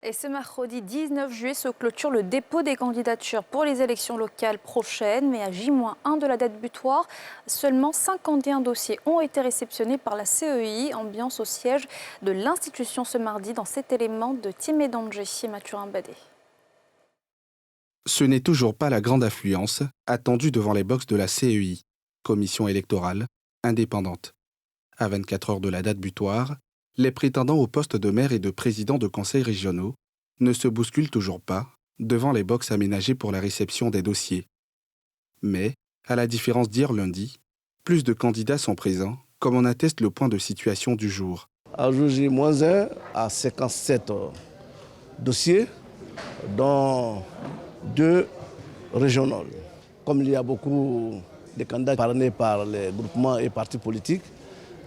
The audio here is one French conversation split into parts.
Et ce mercredi 19 juillet se clôture le dépôt des candidatures pour les élections locales prochaines. Mais à J-1 de la date butoir, seulement 51 dossiers ont été réceptionnés par la CEI. Ambiance au siège de l'institution ce mardi dans cet élément de Timé Danger et Mathurin Badé. Ce n'est toujours pas la grande affluence attendue devant les box de la CEI, commission électorale indépendante. À 24 heures de la date butoir, les prétendants au poste de maire et de président de conseils régionaux ne se bousculent toujours pas devant les box aménagées pour la réception des dossiers. Mais, à la différence d'hier lundi, plus de candidats sont présents, comme en atteste le point de situation du jour. À J-1 à 57 dossiers, dont 2 régionaux. Comme il y a beaucoup de candidats parrainés par les groupements et partis politiques,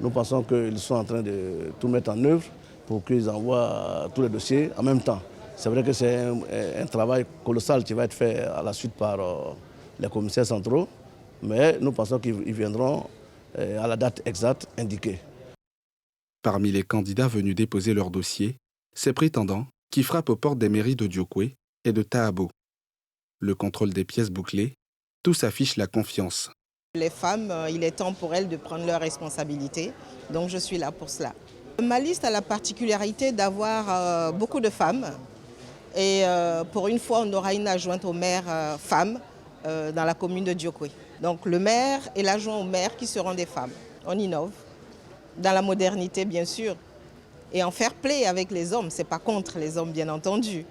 nous pensons qu'ils sont en train de tout mettre en œuvre pour qu'ils envoient tous les dossiers en même temps. C'est vrai que c'est un travail colossal qui va être fait à la suite par les commissaires centraux, mais nous pensons qu'ils viendront à la date exacte indiquée. Parmi les candidats venus déposer leur dossier, ces prétendants qui frappent aux portes des mairies de Diokwe et de Tahabo. Le contrôle des pièces bouclées, tous affichent la confiance. Les femmes, il est temps pour elles de prendre leurs responsabilités, donc je suis là pour cela. Ma liste a la particularité d'avoir beaucoup de femmes et pour une fois on aura une adjointe au maire femme dans la commune de Diokwe. Donc le maire et l'adjoint au maire qui seront des femmes. On innove, dans la modernité bien sûr, et en fair play avec les hommes, c'est pas contre les hommes bien entendu.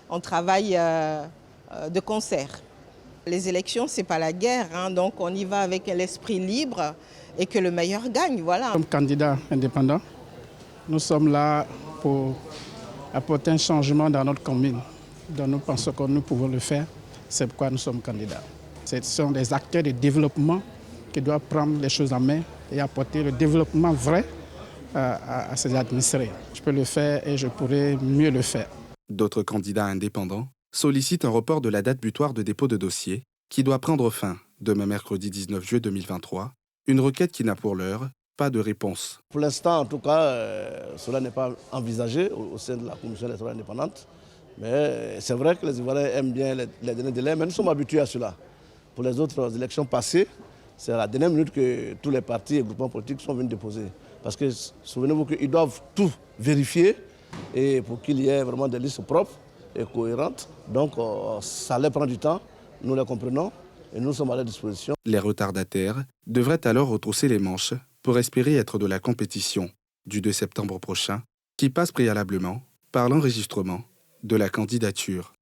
On travaille de concert. Les élections, ce n'est pas la guerre, hein, donc on y va avec l'esprit libre et que le meilleur gagne, voilà. Comme candidat indépendant, nous sommes là pour apporter un changement dans notre commune. Donc nous pensons que nous pouvons le faire, c'est pourquoi nous sommes candidats. Ce sont des acteurs de développement qui doivent prendre les choses en main et apporter le développement vrai à ses administrés. Je peux le faire et je pourrais mieux le faire. D'autres candidats indépendants sollicitent un report de la date butoir de dépôt de dossier qui doit prendre fin, demain mercredi 19 juillet 2023, une requête qui n'a pour l'heure pas de réponse. Pour l'instant, en tout cas, cela n'est pas envisagé au sein de la commission électorale indépendante. Mais c'est vrai que les Ivoiriens aiment bien les derniers délais, mais nous sommes habitués à cela. Pour les autres élections passées, c'est à la dernière minute que tous les partis et groupements politiques sont venus déposer. Parce que souvenez-vous qu'ils doivent tout vérifier et pour qu'il y ait vraiment des listes propres et cohérentes. Donc ça allait prendre du temps, nous les comprenons et nous sommes à leur disposition. Les retardataires devraient alors retrousser les manches pour espérer être de la compétition du 2 septembre prochain, qui passe préalablement par l'enregistrement de la candidature.